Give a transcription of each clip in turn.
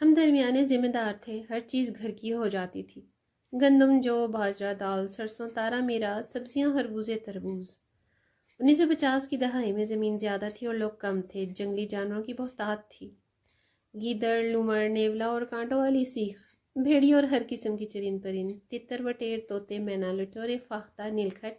ہم درمیانے ذمہ دار تھے، ہر چیز گھر کی ہو جاتی تھی، گندم، جو، باجرہ، دال، سرسوں، تارا میرا، سبزیاں، خربوزے، تربوز۔ 1950 کی دہائی میں زمین زیادہ تھی اور لوگ کم تھے، جنگلی جانوروں کی بہتات تھی، گیدڑ، لومڑ، نیولا اور کانٹوں والی سیخ، بھیڑی اور ہر قسم کی چرند پرند، تتر، بٹیر، طوطے، مینا، لٹورے، فاختہ، نیلکھٹ۔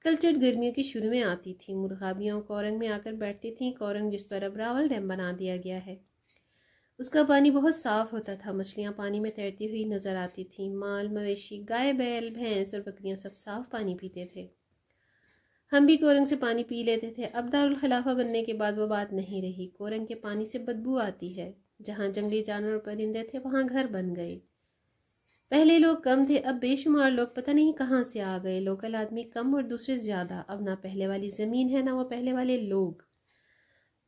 کلچٹ گرمیوں کی شروع میں آتی تھی، مرغابیاں کورنگ میں آ کر بیٹھتی تھیں، کورنگ جس پر اب راول ڈیم بنا دیا گیا ہے۔ اس کا پانی بہت صاف ہوتا تھا، مچھلیاں پانی میں تیرتی ہوئی نظر آتی تھیں، مال مویشی، گائے، بیل، بھینس اور بکریاں سب صاف پانی پیتے تھے۔ ہم بھی کورنگ سے پانی پی لیتے تھے۔ اب دارالخلافہ بننے کے بعد وہ بات نہیں رہی، کورنگ کے پانی سے بدبو آتی ہے، جہاں جنگلی جانور اور پرندے تھے وہاں گھر بن گئے۔ پہلے لوگ کم تھے، اب بے شمار لوگ پتہ نہیں کہاں سے آ گئے، لوکل آدمی کم اور دوسرے زیادہ، اب نہ پہلے والی زمین ہے نہ وہ پہلے والے لوگ۔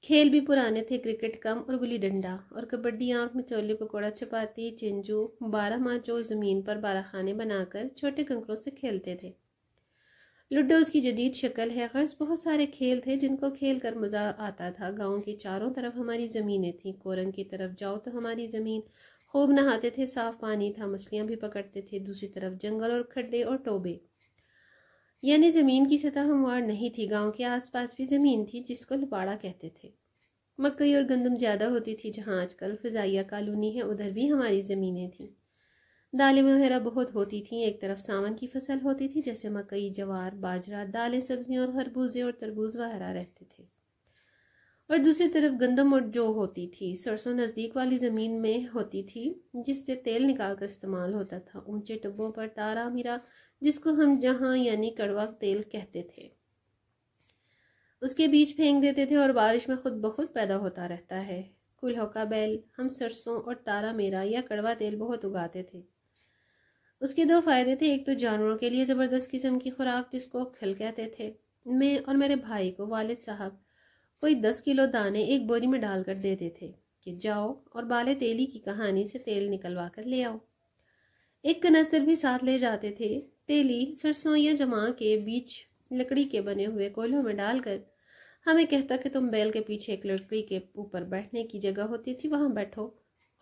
کھیل بھی پرانے تھے، کرکٹ کم اور گلی ڈنڈا اور کبڈی، آنکھ میں چولی، پکوڑا چپاتی، چنجو، 12 ماہ جو زمین پر 12 خانے بنا کر چھوٹے کنکروں سے کھیلتے تھے۔ لوڈو اس کی جدید شکل ہے، غرض بہت سارے کھیل تھے جن کو کھیل کر مزہ آتا تھا۔ گاؤں کی چاروں طرف ہماری زمینیں تھیں، کورنگ کی طرف جاؤ تو ہماری زمین، خوب نہاتے تھے، صاف پانی تھا، مچھلیاں بھی پکڑتے تھے، دوسری طرف جنگل اور کھڈے اور ٹوبے، یعنی زمین کی سطح ہموار نہیں تھی۔ گاؤں کے آس پاس بھی زمین تھی جس کو لپاڑا کہتے تھے، مکئی اور گندم زیادہ ہوتی تھی، جہاں آج کل فضائیہ کالونی ہے ادھر بھی ہماری زمینیں تھیں۔ دالیں وغیرہ بہت ہوتی تھیں، ایک طرف ساون کی فصل ہوتی تھی جیسے مکئی، جوار، باجرہ، دالیں، سبزیاں اور خربوزے اور تربوز وغیرہ رہتے تھے، اور دوسری طرف گندم اور جو ہوتی تھی۔ سرسوں نزدیک والی زمین میں ہوتی تھی جس سے تیل نکال کر استعمال ہوتا تھا، اونچے ٹبوں پر تارا میرا، جس کو ہم جہاں یعنی کڑوا تیل کہتے تھے، اس کے بیج پھینک دیتے تھے اور بارش میں خود بخود پیدا ہوتا رہتا ہے۔ کلہوں کا بیل، ہم سرسوں اور تارا میرا یا کڑوا تیل بہت اگاتے تھے۔ اس کے 2 فائدے تھے، ایک تو جانوروں کے لیے زبردست قسم کی خوراک جس کو کھل کہتے تھے، میں اور میرے بھائی کو والد صاحب کوئی 10 کلو دانے ایک بوری میں ڈال کر دیتے تھے کہ جاؤ اور بالے تیلی کی کہانی سے تیل نکلوا کر لے آؤ۔ ایک کنستر بھی ساتھ لے جاتے تھے، تیلی سرسوں یا جماع کے بیج لکڑی کے بنے ہوئے کولہوں میں ڈال کر ہمیں کہتا کہ تم بیل کے پیچھے ایک لکڑی کے اوپر بیٹھنے کی جگہ ہوتی تھی، وہاں بیٹھو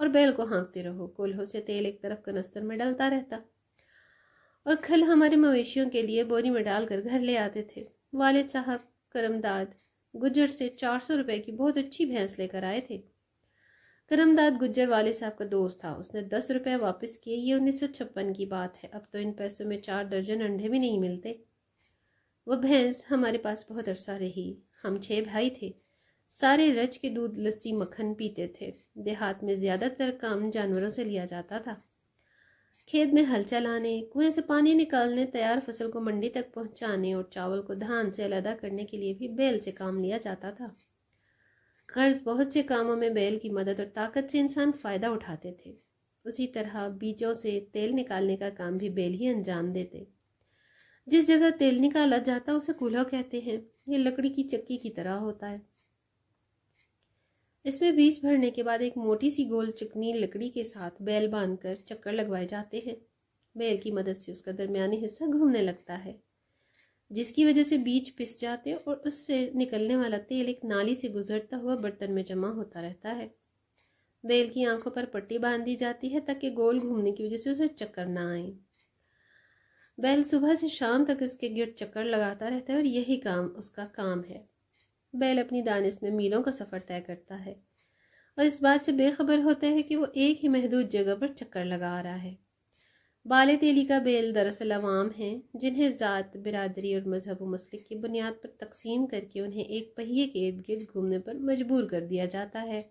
اور بیل کو ہانکتے رہو، کولہوں سے تیل ایک طرف کنستر میں ڈلتا رہتا، اور کھل ہمارے مویشیوں کے لیے بوری میں ڈال کر گھر لے آتے تھے۔ والد صاحب کرم داد گجر سے 400 روپے کی بہت اچھی بھینس لے کر آئے تھے۔ کرم داد گجر والد صاحب کا دوست تھا، اس نے 10 روپے واپس کیے، یہ 1956 کی بات ہے، اب تو ان پیسوں میں 4 درجن انڈے بھی نہیں ملتے۔ وہ بھینس ہمارے پاس بہت عرصہ رہی، ہم 6 بھائی تھے، سارے رچ کے دودھ، لسی، مکھن پیتے تھے۔ دیہات میں زیادہ تر کام جانوروں سے لیا جاتا تھا، کھیت میں ہل چلانے، کنویں سے پانی نکالنے، تیار فصل کو منڈی تک پہنچانے اور چاول کو دھان سے علیحدہ کرنے کے لیے بھی بیل سے کام لیا جاتا تھا۔ غرض بہت سے کاموں میں بیل کی مدد اور طاقت سے انسان فائدہ اٹھاتے تھے، اسی طرح بیجوں سے تیل نکالنے کا کام بھی بیل ہی انجام دیتے۔ جس جگہ تیل نکالا جاتا اسے کولہا کہتے ہیں، یہ لکڑی کی چکی کی طرح ہوتا ہے، اس میں بیج بھرنے کے بعد ایک موٹی سی گول چکنی لکڑی کے ساتھ بیل باندھ کر چکر لگوائے جاتے ہیں، بیل کی مدد سے اس کا درمیانی حصہ گھومنے لگتا ہے، جس کی وجہ سے بیج پس جاتے اور اس سے نکلنے والا تیل ایک نالی سے گزرتا ہوا برتن میں جمع ہوتا رہتا ہے۔ بیل کی آنکھوں پر پٹی باندھ دی جاتی ہے تاکہ گول گھومنے کی وجہ سے اسے چکر نہ آئیں۔ بیل صبح سے شام تک اس کے گرد چکر لگاتا رہتا ہے اور یہی کام اس کا کام ہے۔ بیل اپنی دانش میں میلوں کا سفر طے کرتا ہے اور اس بات سے بے خبر ہوتا ہے کہ وہ ایک ہی محدود جگہ پر چکر لگا رہا ہے۔ بالے تیلی کا بیل دراصل عوام ہیں جنہیں ذات، برادری اور مذہب و مسلک کی بنیاد پر تقسیم کر کے انہیں ایک پہیے کے ارد گرد گھومنے پر مجبور کر دیا جاتا ہے۔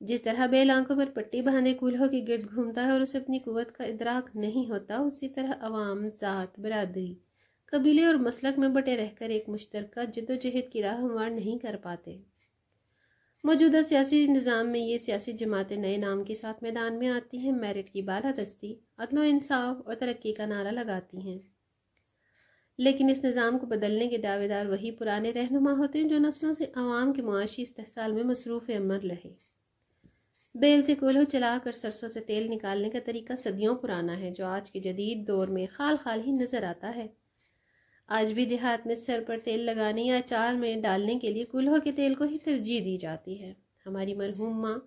جس طرح بیل آنکھوں پر پٹی باندھے کولہوں کے گرد گھومتا ہے اور اسے اپنی قوت کا ادراک نہیں ہوتا، اسی طرح عوام، ذات، برادری، قبیلے اور مسلک میں بٹے رہ کر ایک مشترکہ جد و جہد کی راہ ہموار نہیں کر پاتے۔ موجودہ سیاسی نظام میں یہ سیاسی جماعتیں نئے نام کے ساتھ میدان میں آتی ہیں، میرٹ کی بالادستی، عدل و انصاف اور ترقی کا نعرہ لگاتی ہیں، لیکن اس نظام کو بدلنے کے دعوے دار وہی پرانے رہنما ہوتے ہیں جو نسلوں سے عوام کے معاشی استحصال میں مصروف عمل رہے۔ بیل سے کولہو چلا کر سرسوں سے تیل نکالنے کا طریقہ صدیوں پرانا ہے، جو آج کے جدید دور میں خال خال ہی نظر آتا ہے۔ آج بھی دیہات میں سر پر تیل لگانے یا اچار میں ڈالنے کے لیے کولہوں کے تیل کو ہی ترجیح دی جاتی ہے۔ ہماری مرحوم ماں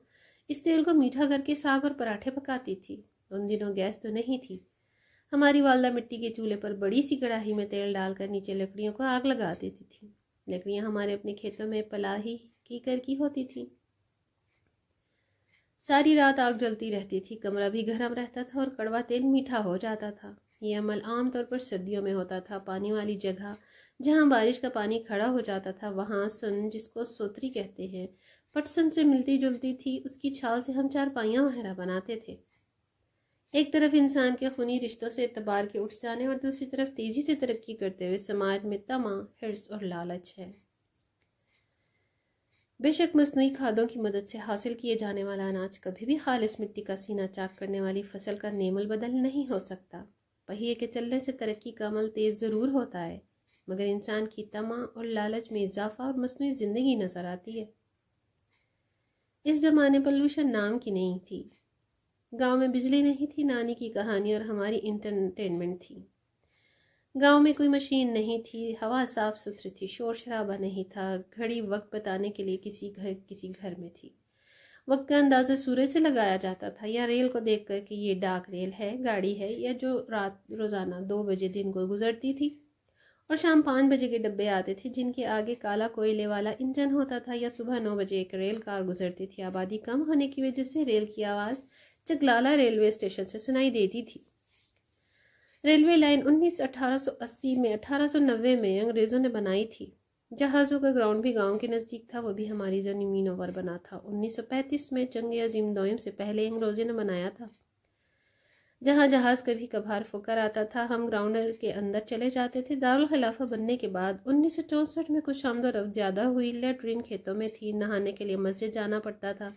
اس تیل کو میٹھا کر کے ساگ اور پراٹھے پکاتی تھی۔ ان دنوں گیس تو نہیں تھی۔ ہماری والدہ مٹی کے چولہے پر بڑی سی کڑاہی میں تیل ڈال کر نیچے لکڑیوں کو آگ لگا دیتی تھی۔ لکڑیاں ہمارے اپنے کھیتوں میں پلاہی کی ہوتی تھی۔ ساری رات آگ جلتی رہتی تھی، کمرہ بھی گرم رہتا تھا اور کڑوا تیل میٹھا ہو جاتا تھا۔ یہ عمل عام طور پر سردیوں میں ہوتا تھا۔ پانی والی جگہ جہاں بارش کا پانی کھڑا ہو جاتا تھا وہاں سن، جس کو سوتری کہتے ہیں، پٹسن سے ملتی جلتی تھی۔ اس کی چھال سے ہم چارپائیاں وغیرہ بناتے تھے۔ ایک طرف انسان کے خونی رشتوں سے اعتبار کے اٹھ جانے اور دوسری طرف تیزی سے ترقی کرتے ہوئے سماج میں طمع، حرص اور لالچ ہے۔ بے شک مصنوعی کھادوں کی مدد سے حاصل کیے جانے والا اناج کبھی بھی خالص مٹی کا سینہ چاک کرنے والی فصل کا نعم البدل نہیں ہو سکتا۔ پہیے کے چلنے سے ترقی کا عمل تیز ضرور ہوتا ہے، مگر انسان کی طمع اور لالچ میں اضافہ اور مصنوعی زندگی نظر آتی ہے۔ اس زمانے پولوشن نام کی نہیں تھی، گاؤں میں بجلی نہیں تھی، نانی کی کہانی اور ہماری انٹرٹینمنٹ تھی۔ گاؤں میں کوئی مشین نہیں تھی، ہوا صاف ستھری تھی، شور شرابہ نہیں تھا، گھڑی وقت بتانے کے لیے کسی گھر میں تھی۔ وقت کا اندازہ سورج سے لگایا جاتا تھا یا ریل کو دیکھ کر کہ یہ ڈاک ریل ہے، گاڑی ہے، یا جو روزانہ 2 بجے دن کو گزرتی تھی اور شام 5 بجے کے ڈبے آتے تھے جن کے آگے کالا کوئلے والا انجن ہوتا تھا، یا صبح 9 بجے ایک ریل کار گزرتی تھی۔ آبادی کم ہونے کی وجہ سے ریل کی آواز چکلالہ ریلوے اسٹیشن سے سنائی دیتی تھی۔ ریلوے لائن 1880 میں 1890 میں انگریزوں نے بنائی تھی۔ جہازوں کا گراؤنڈ بھی گاؤں کے نزدیک تھا، وہ بھی ہماری زمینوں پر بنا تھا۔ 1935 میں جنگ عظیم دوئم سے پہلے انگریزوں نے بنایا تھا۔ جہاں جہاز کبھی کبھار فکر آتا تھا ہم گراؤنڈ کے اندر چلے جاتے تھے۔ دارالخلافہ بننے کے بعد 1964 میں کچھ آمد و رفت زیادہ ہوئی۔ لیٹرین کھیتوں میں تھی، نہانے کے لیے مسجد جانا پڑتا تھا،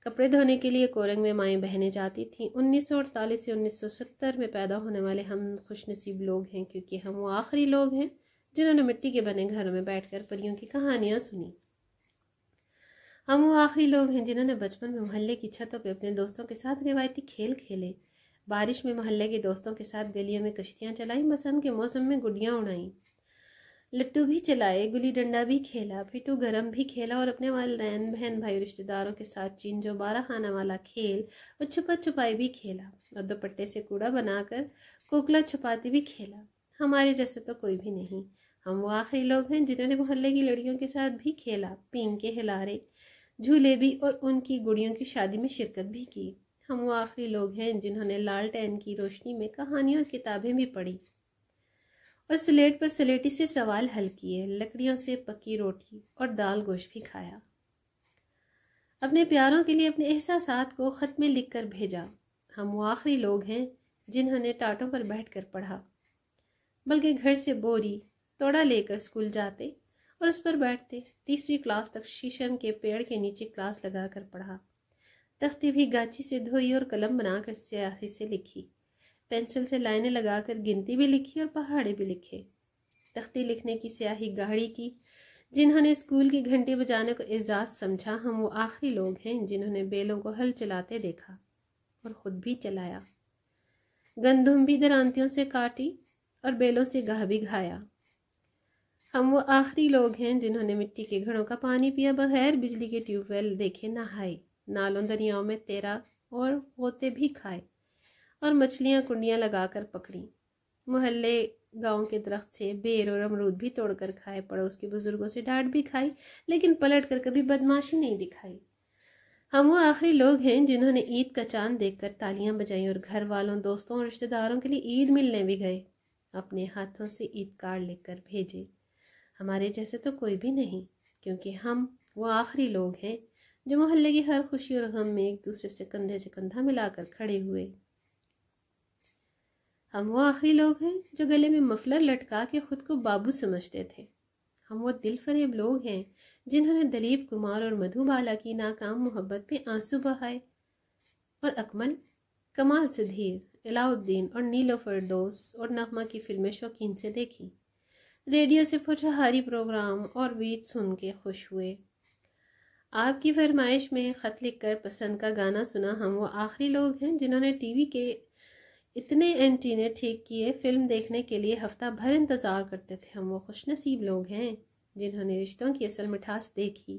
کپڑے دھونے کے لیے کورنگ میں مائیں بہنے جاتی تھیں۔ 1948 سے 1970 میں پیدا ہونے والے ہم خوش نصیب لوگ ہیں، کیونکہ ہم وہ آخری لوگ ہیں جنہوں نے مٹی کے بنے گھروں میں بیٹھ کر پریوں کی کہانیاں سنی۔ ہم وہ آخری لوگ ہیں جنہوں نے بچپن میں محلے کی چھتوں پہ اپنے دوستوں کے ساتھ روایتی کھیل کھیلے، بارش میں محلے کے دوستوں کے ساتھ گلیوں میں کشتیاں چلائیں، بسنت کے موسم میں گڈیاں اڑائیں، لٹو بھی چلائے، گلی ڈنڈا بھی کھیلا، پھٹو گرم بھی کھیلا، اور اپنے والدین، بہن بھائی، رشتہ داروں کے ساتھ چینجو 12 خانہ والا کھیل اور چھپا چھپائی بھی کھیلا، اور دوپٹے سے کوڑا بنا کر کوکلا چھپاتی بھی کھیلا۔ ہمارے جیسے تو کوئی بھی نہیں۔ ہم وہ آخری لوگ ہیں جنہوں نے محلے کی لڑکیوں کے ساتھ بھی کھیلا، پینگ کے ہلارے جھولے بھی، اور ان کی گڑیوں کی شادی میں شرکت بھی کی۔ ہم وہ آخری لوگ ہیں جنہوں نے لالٹین کی روشنی میں کہانیاں اور کتابیں بھی پڑھی، اور سلیٹ پر سلیٹی سے سوال حل کیے، لکڑیوں سے پکی روٹی اور دال گوشت بھی کھایا، اپنے پیاروں کے لیے اپنے احساسات کو خط میں لکھ کر بھیجا۔ ہم وہ آخری لوگ ہیں جنہوں نے ٹاٹوں پر بیٹھ کر پڑھا، بلکہ گھر سے بوری توڑا لے کر اسکول جاتے اور اس پر بیٹھتے۔ 3 کلاس تک شیشم کے پیڑ کے نیچے کلاس لگا کر پڑھا، تختی بھی گاچی سے دھوئی اور قلم بنا کر سیاہی سے لکھی، پینسل سے لائنیں لگا کر گنتی بھی لکھی اور پہاڑے بھی لکھے۔ تختی لکھنے کی سیاہی گاڑی کی جنہوں نے اسکول کی گھنٹی بجانے کو اعزاز سمجھا۔ ہم وہ آخری لوگ ہیں جنہوں نے بیلوں کو ہل چلاتے دیکھا اور خود بھی چلایا، گندم بھی درانتیوں سے کاٹی اور بیلوں سے گاہ بھی گھایا۔ ہم وہ آخری لوگ ہیں جنہوں نے مٹی کے گھڑوں کا پانی پیا، بغیر بجلی کے ٹیوب ویل دیکھے نہائے، نالوں دریاؤں میں تیرا اور غوطے بھی کھائے، اور مچھلیاں کنڈیاں لگا کر پکڑیں، محلے گاؤں کے درخت سے بیر اور امرود بھی توڑ کر کھائے، پڑوس کے بزرگوں سے ڈانٹ بھی کھائی، لیکن پلٹ کر کبھی بدماشی نہیں دکھائی۔ ہم وہ آخری لوگ ہیں جنہوں نے عید کا چاند دیکھ کر تالیاں بجائیں اور گھر والوں، دوستوں اور رشتہ داروں کے لیے عید ملنے بھی گئے، اپنے ہاتھوں سے عید کارڈ لکھ کر بھیجے۔ ہمارے جیسے تو کوئی بھی نہیں، کیونکہ ہم وہ آخری لوگ ہیں جو محلے کی ہر خوشی اور غم میں ایک دوسرے سے کندھے سے کندھا ملا کر کھڑے ہوئے۔ ہم وہ آخری لوگ ہیں جو گلے میں مفلر لٹکا کے خود کو بابو سمجھتے تھے۔ ہم وہ دل فریب لوگ ہیں جنہوں نے دلیپ کمار اور مدھو بالا کی ناکام محبت پہ آنسو بہائے، اور اکمل، کمال سدھیر، علاء الدین اور نیلو فردوس اور نغمہ کی فلمیں شوقین سے دیکھی، ریڈیو سے پوچھہاری پروگرام اور گیت سن کے خوش ہوئے، آپ کی فرمائش میں خط لکھ کر پسند کا گانا سنا۔ ہم وہ آخری لوگ ہیں جنہوں نے ٹی وی کے اتنے اینٹینے ٹھیک کیے، فلم دیکھنے کے لیے ہفتہ بھر انتظار کرتے تھے۔ ہم وہ خوش نصیب لوگ ہیں جنہوں نے رشتوں کی اصل مٹھاس دیکھی،